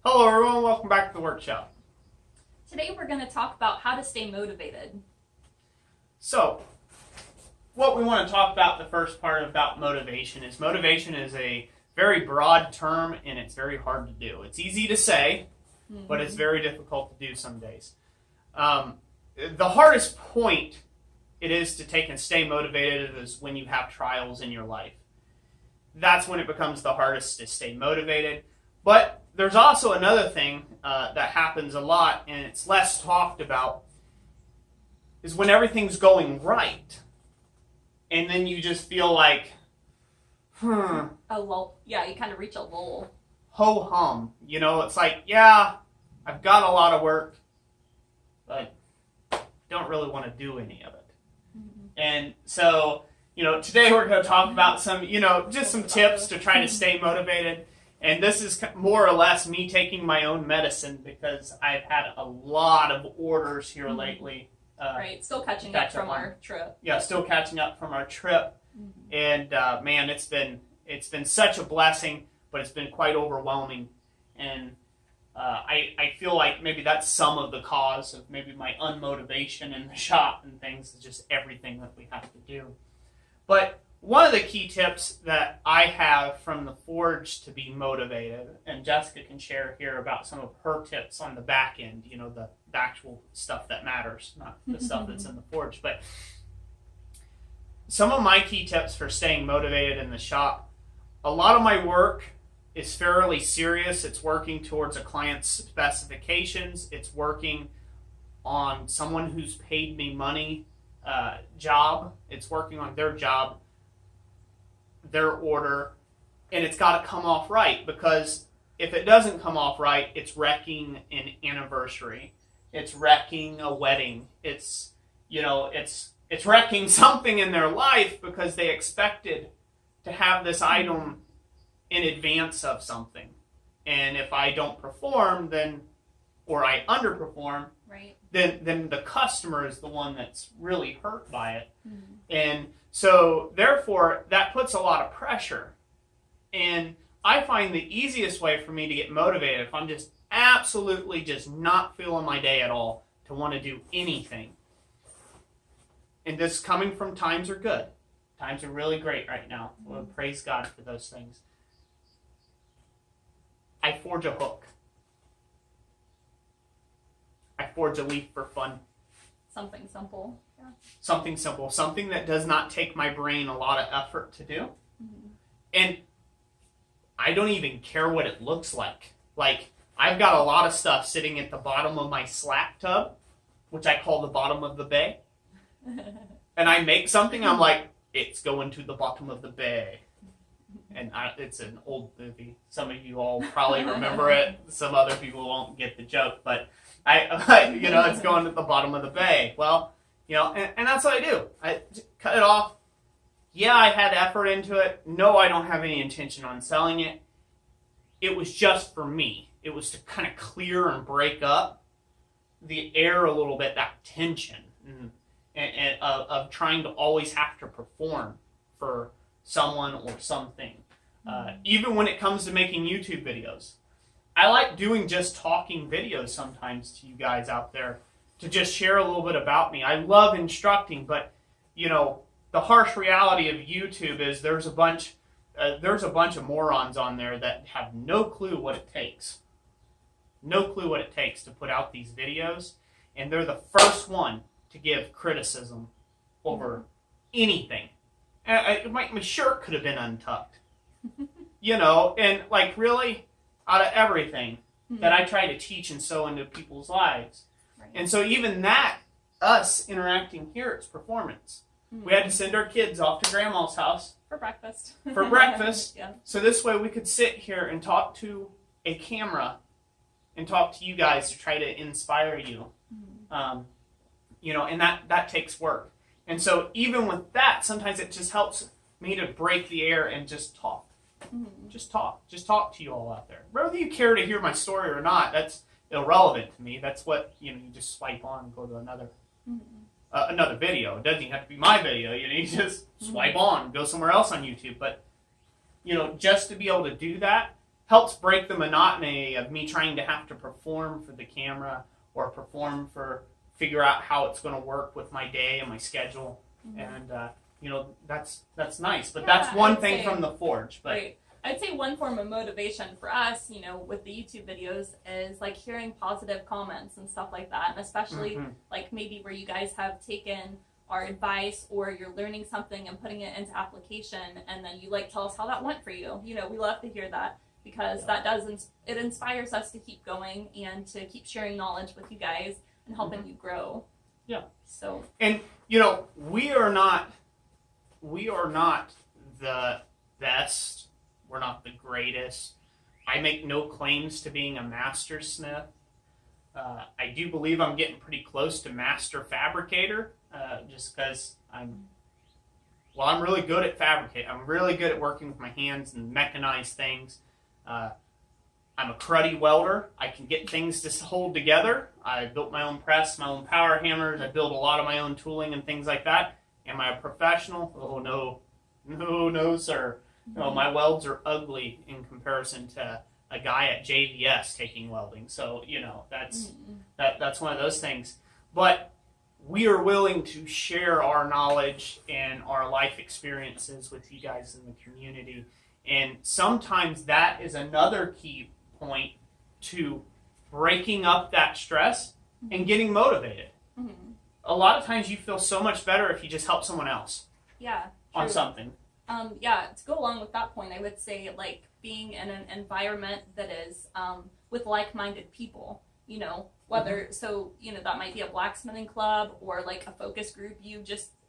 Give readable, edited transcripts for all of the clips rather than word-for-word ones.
Hello everyone, welcome back to the workshop. Today we're going to talk about how to stay motivated. So, what we want to talk about, the first part about motivation is a very broad term and it's very hard to do. It's easy to say, but it's very difficult to do some days. The hardest point it is to take and stay motivated is when you have trials in your life. That's when it becomes the hardest to stay motivated. But there's also another thing that happens a lot, and it's less talked about, is when everything's going right. And then you just feel like, A lull. Yeah, you kind of reach a lull. ho-hum. You know, it's like, yeah, I've got a lot of work, but don't really want to do any of it. And so, today we're going to talk about some, just some tips to try to stay motivated. And this is more or less me taking my own medicine because I've had a lot of orders here lately. Right, still catching up from our trip. Yeah, still catching up from our trip. And man, it's been such a blessing, but it's been quite overwhelming. And I feel like maybe that's some of the cause of maybe my unmotivation in the shop and things, is just everything that we have to do. But one of the key tips that I have from the forge to be motivated, and Jessica can share here about some of her tips on the back end, the actual stuff that matters, not the stuff that's in the forge. But some of my key tips for staying motivated in the shop, a lot of my work is fairly serious. It's working towards a client's specifications. It's working on someone who's paid me money job. It's working on their job, their order, and it's got to come off right, because if it doesn't come off right, it's wrecking an anniversary. It's wrecking a wedding. It's wrecking something in their life because they expected to have this item in advance of something. And if I don't perform, or I underperform, right, then the customer is the one that's really hurt by it. And so therefore that puts a lot of pressure. And I find the easiest way for me to get motivated, if I'm just absolutely just not feeling my day at all, to want to do anything. And this coming from times are good. Times are really great right now. Well, praise God for those things. I forge a hook. I forge a leaf for fun. Something simple. Yeah. Something simple. Something that does not take my brain a lot of effort to do. And I don't even care what it looks like. Like, I've got a lot of stuff sitting at the bottom of my slack tub, which I call the bottom of the bay. And I make something, I'm like, it's going to the bottom of the bay. And it's an old movie. Some of you all probably remember it. Some other people won't get the joke. But it's going to the bottom of the bay. Well, and that's what I do. I cut it off. Yeah, I had effort into it. No, I don't have any intention on selling it. It was just for me. It was to kind of clear and break up the air a little bit, that tension and of trying to always have to perform for someone or something. Even when it comes to making YouTube videos. I like doing just talking videos sometimes to you guys out there to just share a little bit about me. I love instructing, but the harsh reality of YouTube is there's a bunch of morons on there that have no clue what it takes. No clue what it takes to put out these videos, and they're the first one to give criticism over anything. My shirt could have been untucked. And like, really, out of everything that I try to teach and sow into people's lives. Right. And so even that, us interacting here, it's performance. We had to send our kids off to Grandma's house. For breakfast. Yeah. Yeah. So this way we could sit here and talk to a camera and talk to you guys to try to inspire you. And that takes work. And so even with that, sometimes it just helps me to break the air and just talk. Just talk to you all out there. Whether you care to hear my story or not, that's irrelevant to me. That's what, you just swipe on and go to another video. It doesn't even have to be my video. You just swipe on, go somewhere else on YouTube. But, just to be able to do that helps break the monotony of me trying to have to perform for the camera or figure out how it's going to work with my day and my schedule. And, that's nice. But that's one thing from the Forge. But right. I'd say one form of motivation for us, with the YouTube videos is like hearing positive comments and stuff like that. And especially like maybe where you guys have taken our advice or you're learning something and putting it into application and then you tell us how that went for you. We love to hear that because it inspires us to keep going and to keep sharing knowledge with you guys and helping you grow. Yeah. So. And, we are not the best. We're not the greatest. I make no claims to being a master smith. I do believe I'm getting pretty close to master fabricator, just because I'm really good at fabricating. I'm really good at working with my hands and mechanized things. I'm a cruddy welder. I can get things to hold together. I built my own press, my own power hammers. I build a lot of my own tooling and things like that. Am I a professional? Oh, no, sir. No, my welds are ugly in comparison to a guy at JVS taking welding. So, that's one of those things. But we are willing to share our knowledge and our life experiences with you guys in the community. And sometimes that is another key point to breaking up that stress and getting motivated. A lot of times you feel so much better if you just help someone else on something. To go along with that point, I would say being in an environment that is with like-minded people, whether that might be a blacksmithing club or a focus group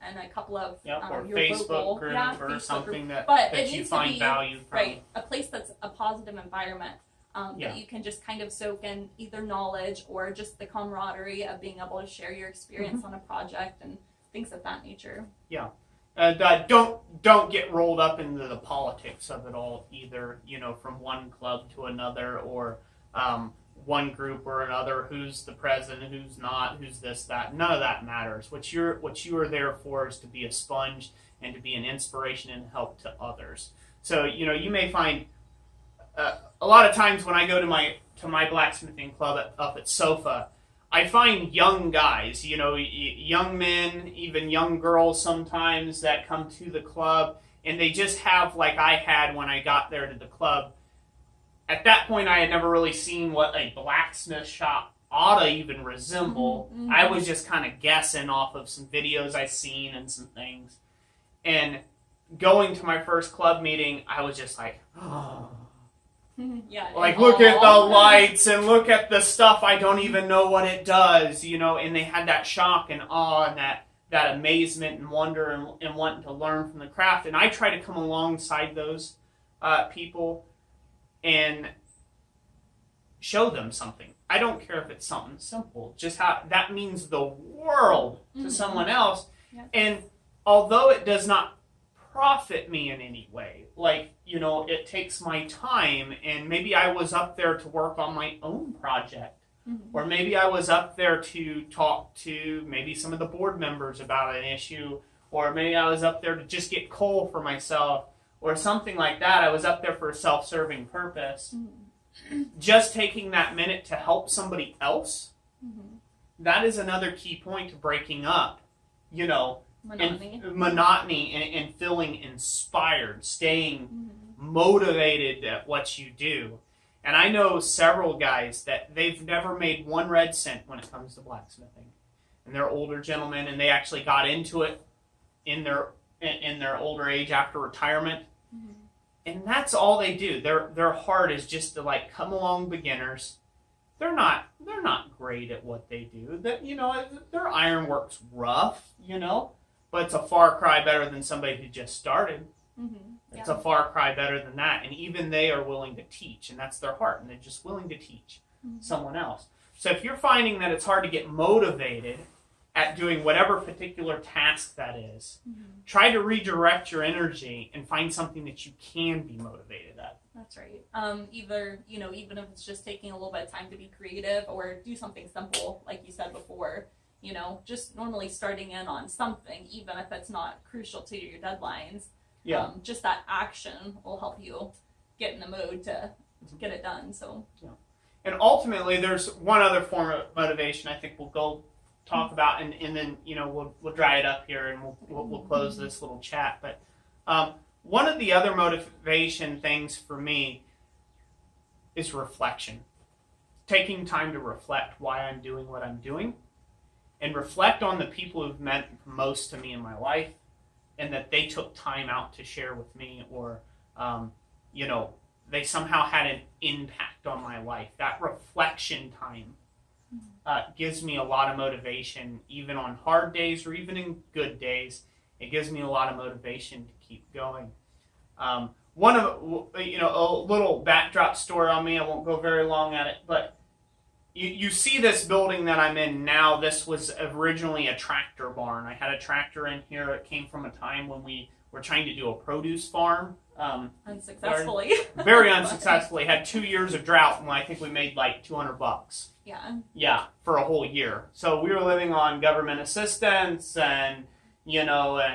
and a couple of or your Facebook local group or Facebook something group. that you find value from. Right, a place that's a positive environment that you can just kind of soak in either knowledge or just the camaraderie of being able to share your experience on a project and things of that nature. Yeah. Don't get rolled up into the politics of it all either, from one club to another or one group or another, who's the president, who's not, who's this, that. None of that matters. What you are there for is to be a sponge and to be an inspiration and help to others. So, you may find a lot of times when I go to my blacksmithing club up at Sofa, I find young guys, young men, even young girls sometimes that come to the club, and they just have, like I had when I got there to the club. At that point, I had never really seen what a blacksmith shop ought to even resemble. I was just kind of guessing off of some videos I'd seen and some things. And going to my first club meeting, I was just like, oh. Look at the lights and look at the stuff. I don't even know what it does, and they had that shock and awe and that amazement and wonder and wanting to learn from the craft. And I try to come alongside those people and show them something. I don't care if it's something simple, just how that means the world to someone else. Yep. And although it does not profit me in any way, it takes my time, and maybe I was up there to work on my own project, or maybe I was up there to talk to maybe some of the board members about an issue, or maybe I was up there to just get coal for myself, or something like that. I was up there for a self-serving purpose. Just taking that minute to help somebody else, that is another key point to breaking up, monotony and feeling inspired, staying motivated at what you do. And I know several guys that they've never made one red cent when it comes to blacksmithing. And they're older gentlemen, and they actually got into it in their older age after retirement. And that's all they do. Their heart is just to come along beginners. They're not great at what they do. Their Ironworks rough, but it's a far cry better than somebody who just started. It's a far cry better than that. And even they are willing to teach, and that's their heart, and they're just willing to teach someone else. So if you're finding that it's hard to get motivated at doing whatever particular task that is, try to redirect your energy and find something that you can be motivated at. That's right. Either, even if it's just taking a little bit of time to be creative or do something simple, like you said before, just normally starting in on something, even if it's not crucial to your deadlines. Just that action will help you get in the mood to get it done. So. Yeah. And ultimately, there's one other form of motivation I think we'll go talk about, and then we'll dry it up here and we'll close this little chat. But one of the other motivation things for me is reflection. Taking time to reflect why I'm doing what I'm doing, and reflect on the people who've meant most to me in my life, and that they took time out to share with me, or they somehow had an impact on my life. That reflection time gives me a lot of motivation, even on hard days or even in good days. It gives me a lot of motivation to keep going. One of a little backdrop story on me. I won't go very long at it, but you see this building that I'm in now. This was originally a tractor barn. I had a tractor in here. It came from a time when we were trying to do a produce farm. Unsuccessfully. Very unsuccessfully. Had 2 years of drought, and I think we made like $200. Yeah. Yeah, for a whole year. So we were living on government assistance, and and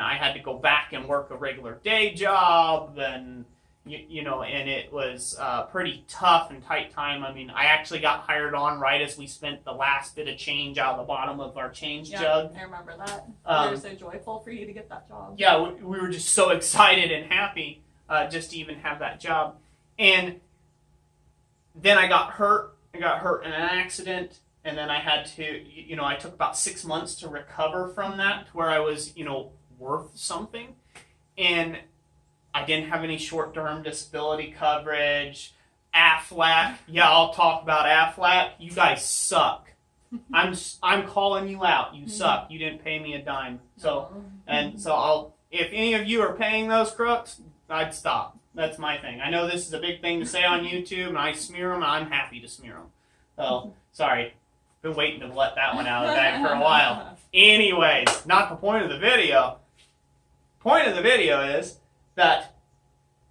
I had to go back and work a regular day job, and and it was pretty tough and tight time. I mean, I actually got hired on right as we spent the last bit of change out of the bottom of our change jug. I remember that. We were so joyful for you to get that job. Yeah, we were just so excited and happy just to even have that job. And then I got hurt. I got hurt in an accident, and then I had to, I took about 6 months to recover from that, to where I was, worth something. And I didn't have any short-term disability coverage. AFLAC, yeah, I'll talk about AFLAC. You guys suck. I'm calling you out. You suck. You didn't pay me a dime. So if any of you are paying those crooks, I'd stop. That's my thing. I know this is a big thing to say on YouTube, and I smear them, and I'm happy to smear them. So, sorry. Been waiting to let that one out of the bag for a while. Anyways, not the point of the video. Point of the video is that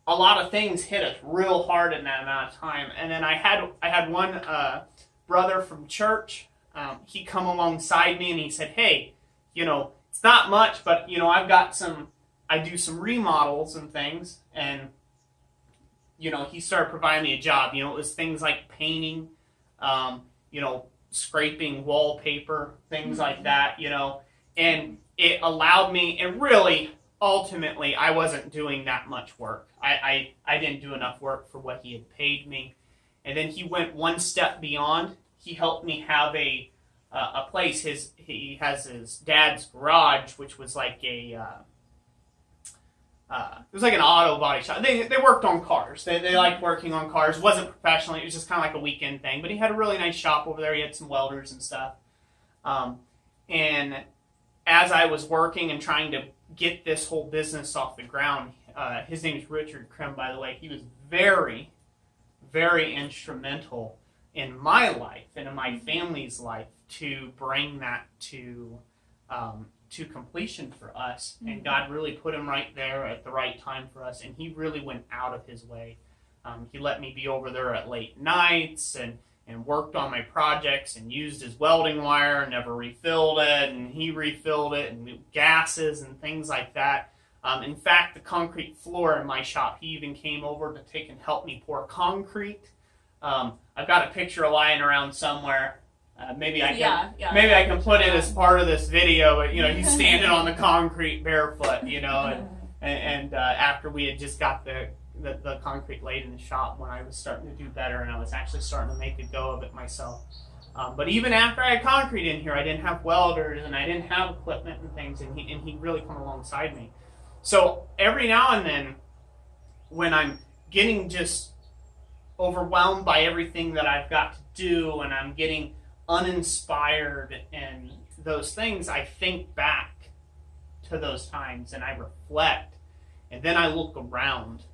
a lot of things hit us real hard in that amount of time. And then I had one brother from church. He come alongside me and he said, "Hey, it's not much, but I do some remodels and things." And he started providing me a job. It was things like painting, scraping wallpaper, things like that. And it allowed me. And really, ultimately, I wasn't doing that much work. I didn't do enough work for what he had paid me. And then he went one step beyond. He helped me have a place. He has his dad's garage, which was like it was like an auto body shop. They worked on cars. They liked working on cars. It wasn't professionally. It was just kind of like a weekend thing. But he had a really nice shop over there. He had some welders and stuff. And as I was working and trying to get this whole business off the ground, his name is Richard Krim, by the way. He was very, very instrumental in my life and in my family's life to bring that to completion for us. Mm-hmm. And God really put him right there at the right time for us, and he really went out of his way. He let me be over there at late nights and worked on my projects and used his welding wire, never refilled it, and he refilled it, and gases and things like that. In fact, the concrete floor in my shop, he even came over to take and help me pour concrete. I've got a picture lying around somewhere. Maybe I can put it as part of this video. But, he's standing on the concrete barefoot, and after we had just got the concrete laid in the shop, when I was starting to do better and I was actually starting to make a go of it myself. But even after I had concrete in here, I didn't have welders and I didn't have equipment and things, and he really come alongside me. So every now and then, when I'm getting just overwhelmed by everything that I've got to do and I'm getting uninspired and those things, I think back to those times and I reflect, and then I look around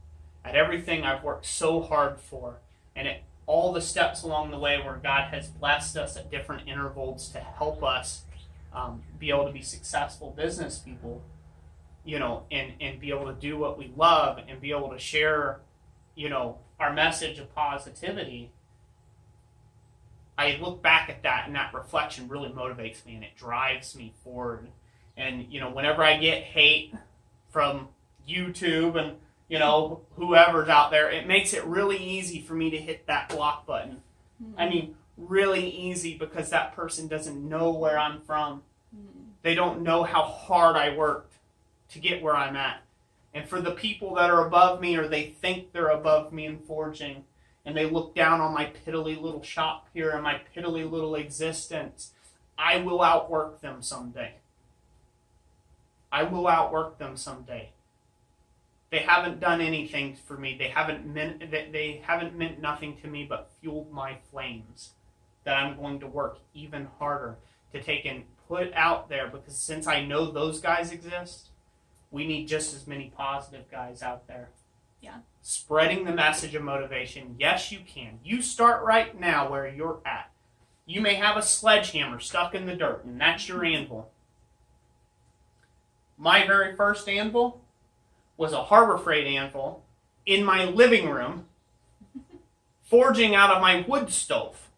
at everything I've worked so hard for, and at all the steps along the way where God has blessed us at different intervals to help us be able to be successful business people, and be able to do what we love and be able to share, our message of positivity. I look back at that, and that reflection really motivates me, and it drives me forward. And, whenever I get hate from YouTube and you know, whoever's out there, it makes it really easy for me to hit that block button. Mm-hmm. I mean, really easy, because that person doesn't know where I'm from. Mm-hmm. They don't know how hard I worked to get where I'm at. And for the people that are above me, or they think they're above me in forging, and they look down on my piddly little shop here and my piddly little existence, I will outwork them someday. I will outwork them someday. They haven't done anything for me. They haven't meant nothing to me, but fueled my flames that I'm going to work even harder to take and put out there, because since I know those guys exist, we need just as many positive guys out there. Yeah. Spreading the message of motivation. Yes, you can. You start right now where you're at. You may have a sledgehammer stuck in the dirt, and that's your anvil. My very first anvil was a Harbor Freight anvil in my living room, forging out of my wood stove.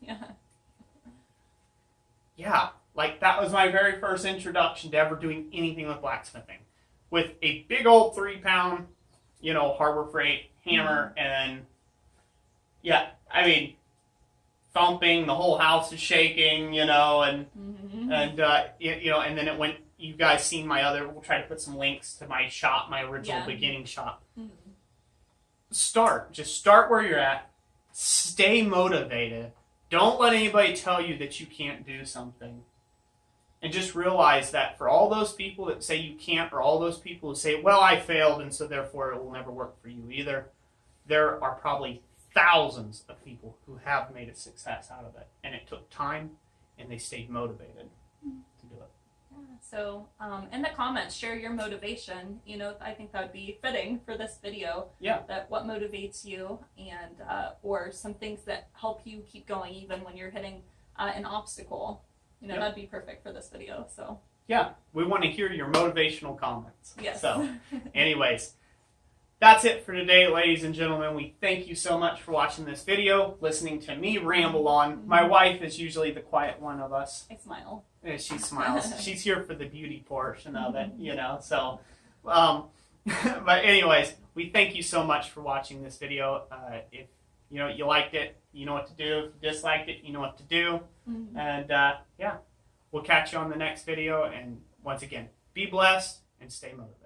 Yeah. Yeah, like that was my very first introduction to ever doing anything with blacksmithing. With a big old 3-pound, you know, Harbor Freight hammer, and yeah, I mean, thumping, the whole house is shaking, you know, and you know, and then it went. You guys seen my other? We'll try to put some links to my shop, my original beginning shop. Just start where you're at. Stay motivated. Don't let anybody tell you that you can't do something. And just realize that for all those people that say you can't, or all those people who say, well, I failed and so therefore it will never work for you either, there are probably thousands of people who have made a success out of it. And it took time, and they stayed motivated to do it. Yeah, so in the comments, share your motivation. You know, I think that would be fitting for this video. Yeah. That what motivates you, and or some things that help you keep going even when you're hitting an obstacle. You know, that'd be perfect for this video. So. Yeah, we want to hear your motivational comments. Yes. So, anyways, that's it for today, ladies and gentlemen. We thank you so much for watching this video, listening to me ramble on. My wife is usually the quiet one of us. I smile. She smiles. She's here for the beauty portion of it, you know. So, but anyways, we thank you so much for watching this video. If you know you liked it, you know what to do. If you disliked it, you know what to do. And yeah, we'll catch you on the next video. And once again, be blessed and stay motivated.